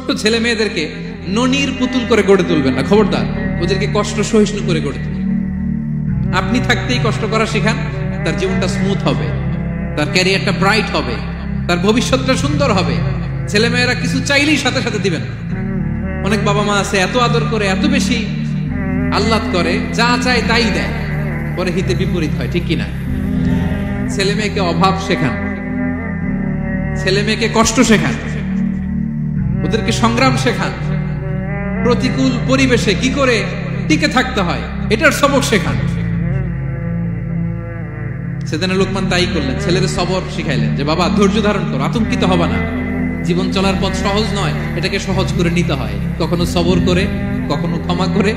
ছোট্ট ছেলে মেয়েদেরকে ননির পুতুল করে গড়ে তুলবেন না, খবরদার। ওদেরকে কষ্ট সহিষ্ণু করে গড়ে তুলবেন। আপনি থাকতেই কষ্ট করা শেখান, তার জীবনটা স্মুথ হবে, তার ক্যারিয়ারটা ব্রাইট হবে, তার ভবিষ্যৎটা সুন্দর হবে। ছেলে মেয়েরা কিছু চাইলেই সাথে সাথে দিবেন। অনেক বাবা মা আছে এত আদর করে, এত বেশি আহ্লাদ করে, যা চায় তাই দেয়, পরে হিতে বিপরীত হয়, ঠিক কিনা? ছেলে মেয়েকে অভাব শেখান, ছেলে মেয়েকে কষ্ট শেখান, ওদেরকে সংগ্রাম শেখান, প্রতিকূল পরিবেশে কি করে টিকে থাকতে হয় এটার সবক শেখান। সেদিন লোকমান তাই করলেন, ছেলেদের সবর শিখাইলেন যে বাবা ধৈর্য ধারণ করো, আতঙ্কিত হবা না, জীবন চলার পথ সহজ নয়, এটাকে সহজ করে নিতে হয়। কখনো সবর করে, কখনো ক্ষমা করে,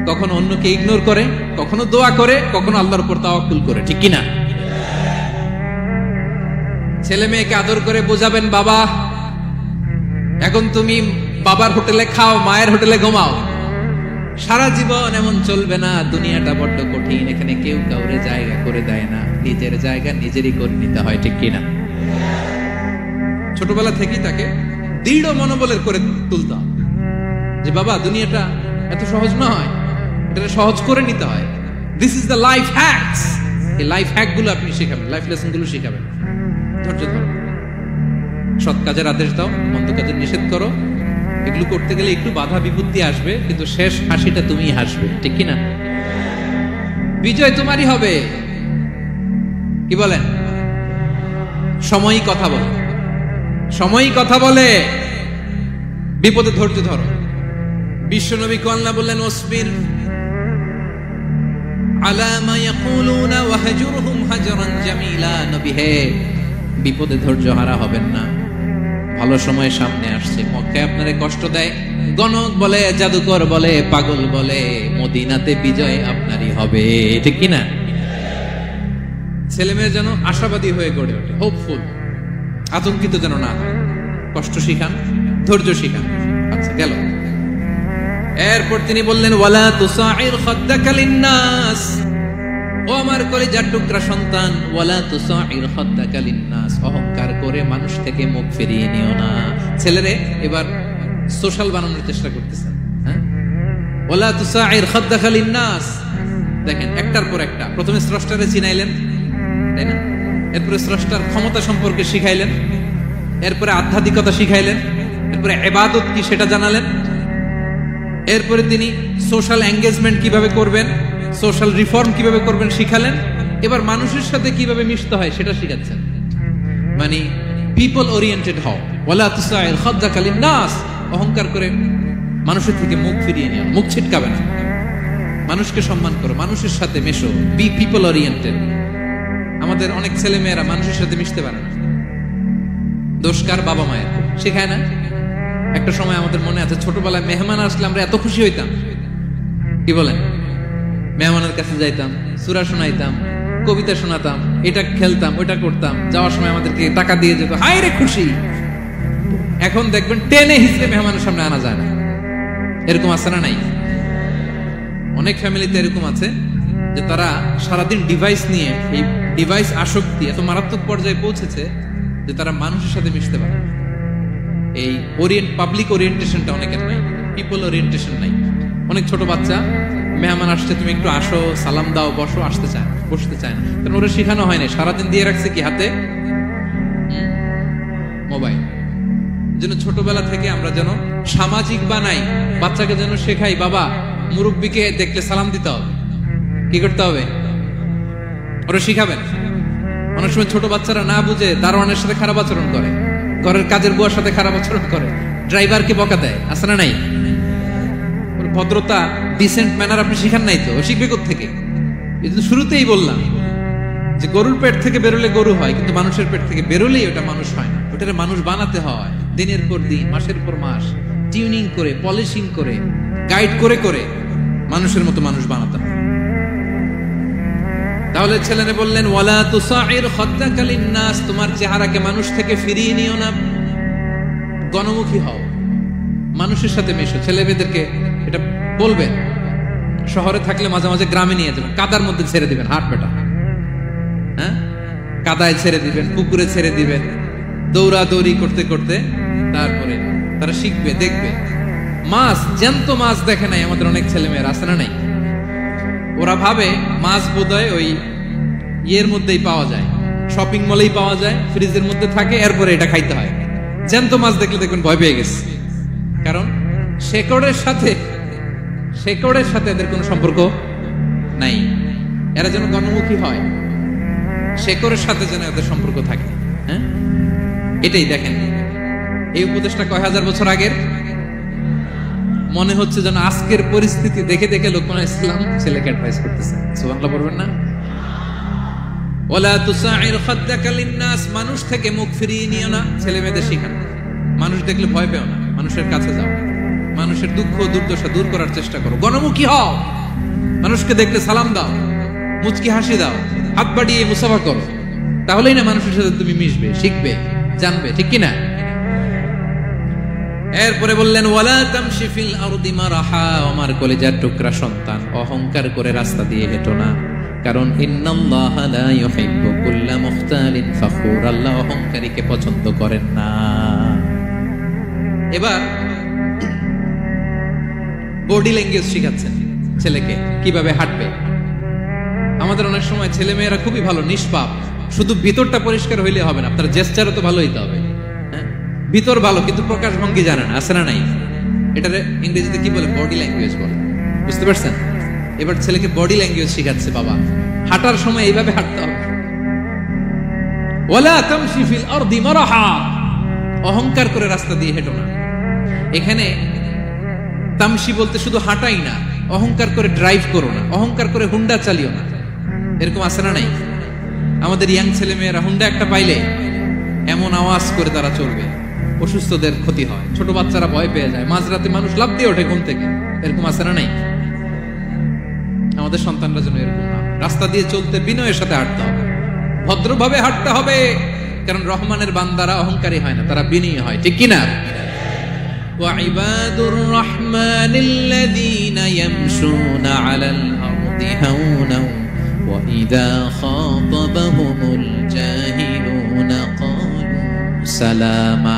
কখনো অন্যকে ইগনোর করে, কখনো দোয়া করে, কখনো আল্লাহর উপর তাওয়াক্কুল করে, ঠিক কিনা? ছেলে মেয়েকে আদর করে বোঝাবেন, বাবা এখন তুমি বাবার হোটেলে খাও, মায়ের হোটেলে ঘুমাও, সারা জীবন এমন চলবে না, দুনিয়াটা বড্ড কঠিন, এখানে কেউ কাউরে জায়গা করে দেয় না, নিজের জায়গা নিজেরই করে নিতে হয়, ঠিক কিনা? ছোটবেলা থেকেই তাকে দৃঢ় মনোবলের করে তুলতে হবে যে বাবা দুনিয়াটা এত সহজ নয়, এটা সহজ করে নিতে হয়। This is the life hacks. এই লাইফ হ্যাক গুলো আপনি শেখাবেন, লাইফ লেসন গুলো শেখাবেন। ধৈর্য ধরো, সৎ কাজের আদেশ দাও, মন্দ কাজের নিষেধ করো। এগুলো করতে গেলে একটু বাধা বিপত্তি আসবে, কিন্তু শেষ হাসিটা তুমিই হাসবে, ঠিক কিনা? বিজয় তোমারই হবে। কি বলেন? সময়ই কথা বলে, সময়ই কথা বলে। বিপদে ধৈর্য ধরো। বিশ্বনবী আল্লাহ বললেন, ওসবির আলা মা ইয়াকুলুনা ওয়াহজুরহুম হাজরান জামিলা। নবী হে, বিপদে ধৈর্য হারা হবেন না। ভালো সময় সামনে আসছে, মক্কায় আপনারে কষ্ট দেয়, গণক বলে, জাদুকর বলে, পাগল বলে, মদিনাতে বিজয় আপনারই হবে, ঠিক কিনা? ছেলে মেয়ে যেন আশাবাদী হয়ে গড়ে ওঠে, হোপফুল, আতঙ্কিত যেন না হয়। কষ্ট শিখান, ধৈর্য শিখান। আচ্ছা গেল। এরপর তিনি বললেন, ওয়ালা তুসাইর খাদ্দাকা লিন্নাস। ও আমার কলিজার টুকরা সন্তান, ওয়ালা তুসাইর খাদ্দাকা লিন্নাস। অহংকার করে মানুষ থেকে মুখ ফিরিয়ে নিও না। ছেলেরে এবার সোশ্যাল বানানোর চেষ্টা করতেছেন, হ্যাঁ? ওয়ালা তুসাইর খাদ্দাকা লিন্নাস। দেখেন একটার পর একটা, প্রথমে স্রষ্টারে চিনাইলেন, তাই না? এরপরে স্রষ্টার ক্ষমতা সম্পর্কে শিখাইলেন, এরপরে আধ্যাত্মিকতা শিখাইলেন, এরপরে ইবাদত কি সেটা জানালেন, এরপরে তিনি সোশ্যাল এঙ্গেজমেন্ট কিভাবে করবেন, সোশ্যাল রিফর্ম কিভাবে করবেন শিখালেন। এবার মানুষের সাথে কিভাবে মিশতে হয় সেটা শিখাচ্ছেন। মানে পিপল ওরিয়েন্টেড হও। ওয়ালা তুসাইর খাদ্দাকা লিন্নাস। অহংকার করে মানুষের থেকে মুখ ফিরিয়ে নিও, মুখ ছিটকাবে না। মানুষকে সম্মান করো, মানুষের সাথে মেশো, বি পিপল ওরিয়েন্টেড। আমাদের অনেক ছেলে মেয়েরা মানুষের সাথে মিশতে পারে না। দোষ কার? বাবা মায়ের। শেখায় না। একটা সময় আমাদের মনে আছে, ছোটবেলায় মেহমান আসলে আমরা এত খুশি হইতাম, কি বলেন? মেহমানের কাছে যাইতাম, সূরা শোনাইতাম, কবিতা শোনাতাম, এটা খেলতাম, ওটা করতাম, যাওয়ার সময় আমাদেরকে টাকা দিয়ে যেত, হায় রে খুশি। এখন দেখবেন টেনে হিসেবে মেহমানের সামনে আনা যায় না। এরকম আছে না নাই? অনেক ফ্যামিলিতে এরকম আছে যে তারা সারাদিন ডিভাইস নিয়ে, এই ডিভাইস আসক্তি এত মারাত্মক পর্যায়ে পৌঁছেছে যে তারা মানুষের সাথে মিশতে পারে। এই পাবলিক ওরিয়েন্টেশনটা অনেকের নাই, পিপল ওরিয়েন্টেশন নাই। অনেক ছোট বাচ্চা, মেহমান আসছে, তুমি একটু আসো, সালাম দাও, বসো, আসতে চায় না, বসতে চায় না, কারণ ওরা শেখানো হয় না। সারাদিন দিয়ে রাখছে কি হাতে? মোবাইল। যেন ছোটবেলা থেকে আমরা যেন সামাজিক বানাই, বাচ্চাকে যেন শেখাই, বাবা মুরব্বীকে দেখলে সালাম দিতে হবে, কি করতে হবে ওরা শিখাবেন। অনেক সময় ছোট বাচ্চারা না বুঝে দারোয়ানের সাথে খারাপ আচরণ করে, ঘরের কাজের বুয়ার সাথে খারাপ আচরণ করে, ড্রাইভারকে বকা দেয়, আছে না নাই? ভদ্রতা, ডিসেন্ট ম্যানার আপনি শিখান নাই তো, শিখবে কোত্থেকে? এই জন্য শুরুতেই বললাম যে গরুর পেট থেকে বেরোলে গরু হয়, কিন্তু মানুষের পেট থেকে বেরোলেই ওটা মানুষ হয় না। ওটারে মানুষ বানাতে হয় দিনের পর দিন, মাসের পর মাস, টিউনিং করে, পলিশিং করে, গাইড করে করে মানুষের মতো মানুষ বানাতে হয়। তাহলে ছেলেনে বললেন, ওয়ালা তুসাইর খাদ্দাকা লিন্নাস। তোমার চেহারাকে মানুষ থেকে ফিরিয়ে নিও না, গণমুখী হও, মানুষের সাথে মেশো। ছেলে মেয়েদেরকে এটা বলবেন। শহরে থাকলে মাঝে মাঝে গ্রামে নিয়ে যাবেন, কাদার মধ্যে ছেড়ে দিবেন, হাট বেটা, হ্যাঁ, কাদায় ছেড়ে দিবেন, পুকুরে ছেড়ে দিবেন, দৌড়াদৌড়ি করতে করতে তারা শিখবে, দেখবে। মাছ, জ্যান্ত মাছ দেখে নাই আমাদের অনেক ছেলে মেয়ের, আছে না নাই? ওরা ভাবে মাছ বোধহয় ওই ইয়ের মধ্যেই পাওয়া যায়, শপিং মলেই পাওয়া যায়, ফ্রিজের মধ্যে থাকে, এরপরে এটা খাইতে হয়। জ্যান্ত মাছ দেখলে দেখবেন ভয় পেয়ে গেছে, কারণ শেকড়ের সাথে এদের কোনো সম্পর্ক নাই। এরা যেন গণমুখী হয়, শেকড়ের সাথে যেন এদের সম্পর্ক থাকে। হ্যাঁ, এটাই দেখেন। এই উপদেশটা কয় হাজার বছর আগের। মনে হচ্ছে যেন আজকের পরিস্থিতি দেখে দেখে লোকমান ইসলাম ছেলেকে অ্যাডভাইস করতেছে। সুবহানাল্লাহ পড়বেন না? ওয়ালা তুসাইর খাদ্দাকা লিন্নাস, মানুষ থেকে মুখ ফিরিয়ে নিও না। ছেলে মেয়েদের শিখান, মানুষ দেখলে ভয় পেও না, মানুষের কাছে যাও, মানুষের দুঃখ দুর্দশা দূর করার চেষ্টা করো, গণমুখী হও, মানুষকে দেখলে সালাম দাও, মুচকি হাসি দাও, হাত বাড়িয়ে মুসাফা করো। তাহলেই না মানুষের সাথে তুমি মিশবে, শিখবে, জানবে, ঠিক কি না? এরপরে বললেন ওয়ালা তামশি ফিল আরদি মারাহা, আমার কলিজার টুকরা সন্তান, অহংকার করে রাস্তা দিয়ে হেঁটো না, কারণ ইন্নাল্লাহা লা ইউহিব্বু কুল্লা মুখতালিন ফখুর, আল্লাহ অহংকারীকে পছন্দ করেন না। এবার বডি ল্যাঙ্গুয়েজ শিখাচ্ছেন ছেলেকে, কিভাবে হাঁটবে। আমাদের অনেক সময় ছেলে মেয়েরা খুবই ভালো, নিষ্পাপ, শুধু ভিতরটা পরিষ্কার হইলে হবে না, আপনার জেস্টারও তো ভালো হইতে হবে। হ্যাঁ, ভিতর ভালো কিন্তু প্রকাশ ভঙ্গি জানেন, আছে না নাই? এটারে ইংরেজিতে কি বলে? বডি ল্যাঙ্গুয়েজ বলে। বুঝতে পারছেন? এবার ছেলেকে বডি ল্যাঙ্গুয়েজ শিখাচ্ছে বাবা। হাঁটার সময় এইভাবে হাঁটতে হবে। ওয়ালা তামশি ফিল আরদি মারাহা, অহংকার করে রাস্তা দিয়ে হেঁটো না। এখানে তামশি বলতে শুধু হাঁটাই না, অহংকার করে ড্রাইভ করো না, অহংকার করে হুন্ডা চালিও না। এরকম আছে না নাই? আমাদের ইয়াং ছেলে মেয়েরা হুন্ডা একটা পাইলে এমন আওয়াজ করে তারা চলবে, অসুস্থদের ক্ষতি হয়, ছোট বাচ্চারা ভয় পেয়ে যায়, মাঝরাতে মানুষ লাফ দিয়ে ওঠে ঘুম থেকে। এরকম আছে না নাই? আমাদের সন্তানরা যেন এরকম না, রাস্তা দিয়ে চলতে বিনয়ের সাথে হাঁটতে হবে, ভদ্রভাবে হাঁটতে হবে, কারণ রহমানের বান্দারা অহংকারী হয় না, তারা বিনয়ী হয়, ঠিক কিনা? ওয়াইবাদুর রাহমানিল্লাযীনা ইয়ামশুনা আলাল আরদি হাওনা ওয়া ইযা খাতাবাহুমুল জাহিলুনা ক্বালু সালামা।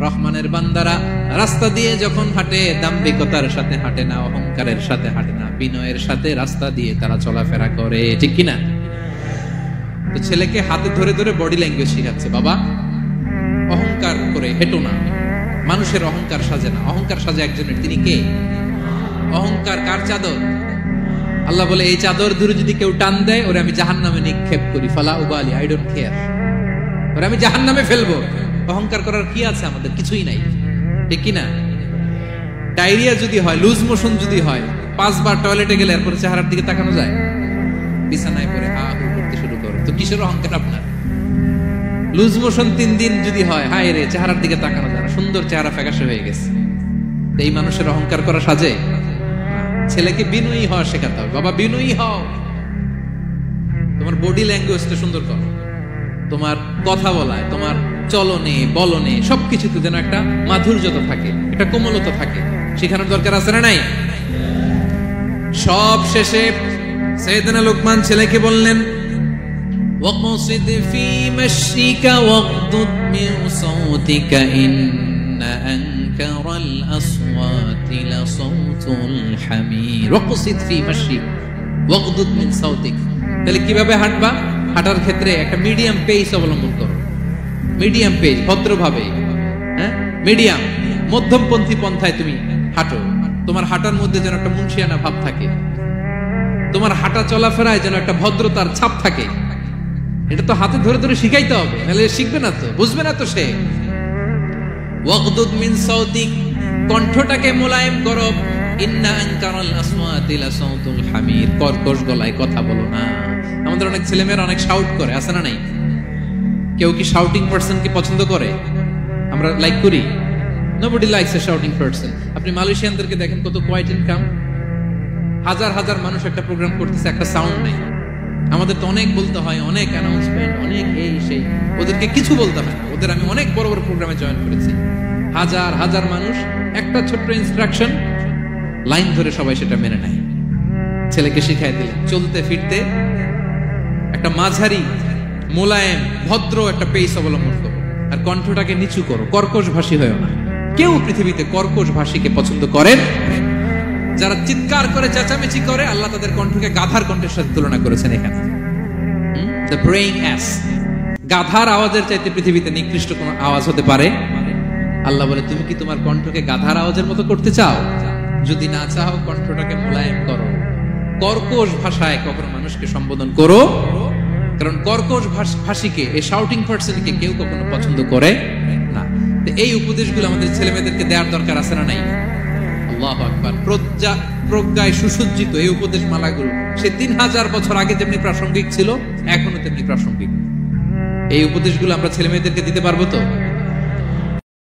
রহমানের বান্দারা রাস্তা দিয়ে যখন হাঁটে দাম্ভিকতার সাথে হাঁটে না, অহংকারের সাথে হাঁটে না, বিনয়ের সাথে রাস্তা দিয়ে তারা চলাফেরা করে, ঠিক কিনা? তো ছেলেকে হাতে ধরে ধরে বডি ল্যাঙ্গুয়েজ শিখাচ্ছে, বাবা অহংকার করে হেঁটো না, মানুষের অহংকার সাজে না, অহংকার সাজে একজনের, তিনি কে? অহংকার কার চাদর? আল্লাহ বলে এই চাদর ধরে যদি কেউ টান দেয় ওরে আমি জাহান্নামে নিক্ষেপ করি, ফালা উবালি, আই ডোন্ট কেয়ার, ওরে আমি জাহান্নামে ফেলবো। অহংকার করার কি আছে আমাদের? কিছুই নাই, ঠিক কিনা? ডায়রিয়া যদি হয়, লুজ মোশন যদি হয়, 5 বার টয়লেটে গেলে এরপরে চেহারার দিকে তাকানো যায়? বিছানায় পড়ে হা হু করতে শুরু করে, তো কিসের অহংকার আপনার? লুজ মোশন 3 দিন যদি হয়, হায় রে, চেহারার দিকে তাকানো যায় না, সুন্দর চেহারা ফ্যাকাশে হয়ে গেছে, এই মানুষের অহংকার করা সাজে? ছেলেকে বিনয়ী হওয়া শেখাতে হবে, বাবা বিনয়ী হও, তোমার বডি ল্যাঙ্গুয়েজটা সুন্দর করো, তোমার কথা বলায়, তোমার চলনে বলনে সবকিছুতে যেন একটা মাধুর্যতা থাকে, একটা কোমলতা থাকে, শেখানোর দরকার আছে না নাই? সব শেষে সাইয়েদনা লোকমান ছেলেকে বললেন ওয়াকসিদ ফি মাশিকা ওয়াগদুদ মিন সাওতিকা ইন্না আনকারাল আসওয়াতি লাসাউতুল হামির। ওয়াকসিদ ফি মাশিক ওয়াগদুদ মিন সাওতিক, তাহলে কিভাবে হাঁটবা? হাঁটার ক্ষেত্রে একটা মিডিয়াম পেস অবলম্বন করো, মিডিয়াম পেস, ভদ্রভাবে, হ্যাঁ, মিডিয়াম মধ্যমপন্থী পন্থায় তুমি হাঁটো। তোমার হাঁটার মধ্যে যেন একটা মুন্সিয়ানা ভাব থাকে, তোমার হাঁটা চলাফেরায় যেন একটা ভদ্রতার ছাপ থাকে। এটা তো হাতে ধরে ধরে শিখাইতে হবে, নাহলে শিখবে না তো, বুঝবে না তো সে। ওয়াগদুদ মিন সাওতিক, কণ্ঠটাকে মোলায়েম করো। ইন্না আনকারাল আসওয়াতি লাসাউতুল হামির, কর্কশ গলায় কথা বলো না। আমাদের অনেক ছেলেমেয়েরা অনেক শাউট করে, আছে না নাই? কেউ কি শাউটিং পারসনকে পছন্দ করে? আমরা লাইক করি? Nobody likes a shouting person. আপনি মালয়েশিয়ানদেরকে দেখেন কত কোয়াইট ইনকাম, হাজার হাজার মানুষ একটা প্রোগ্রাম করতেছে, একটা সাউন্ড নাই। আমাদের তো অনেক বলতে হয়, অনেক অ্যানাউন্সমেন্ট, অনেক এই সেই, ওদেরকে কিছু বলতে হয় না। ওদের আমি অনেক বড় বড় প্রোগ্রামে জয়েন করেছি, হাজার হাজার মানুষ, একটা ছোট্ট ইনস্ট্রাকশন, লাইন ধরে সবাই সেটা মেনে নেয়। ছেলেকে শিখাই দিলেন চলতে ফিরতে একটা মাঝারি মোলায়েম ভদ্র একটা পেস অবলম্বন করো, আর কণ্ঠটাকে নিচু করো, কর্কশ ভাষী হয়েও না। কেউ পৃথিবীতে কর্কশ ভাষীকে পছন্দ করেন। যারা চিৎকার করে চেঁচামেচি করে, আল্লাহ তাদের কণ্ঠকে গাধার কণ্ঠের সাথে তুলনা করেছেন এখানে। দ্য ব্রেইং অ্যাস, গাধার আওয়াজের চাইতে পৃথিবীতে নিকৃষ্ট কোন আওয়াজ হতে পারে? আল্লাহ বলে, তুমি কি তোমার কণ্ঠকে গাধার আওয়াজের মতো করতে চাও? যদি না চাও, কণ্ঠটাকে মোলায়েম করো, কর্কশ ভাষায় কখনো মানুষকে সম্বোধন করো, কারণ কর্কশ ভাষীকে, এই শাউটিং পার্সনকে কেউ কখনো পছন্দ করে না। এই উপদেশগুলো আমাদের ছেলে মেয়েদেরকে দেওয়ার দরকার আছে না নাই? আল্লাহু আকবার। প্রজ্ঞায় সুসজ্জিত এই উপদেশ মালাগুলো সে 3000 বছর আগে যেমনি প্রাসঙ্গিক ছিল, এখনো তেমনি প্রাসঙ্গিক। এই উপদেশগুলো আমরা ছেলে মেয়েদেরকে দিতে পারবো তো?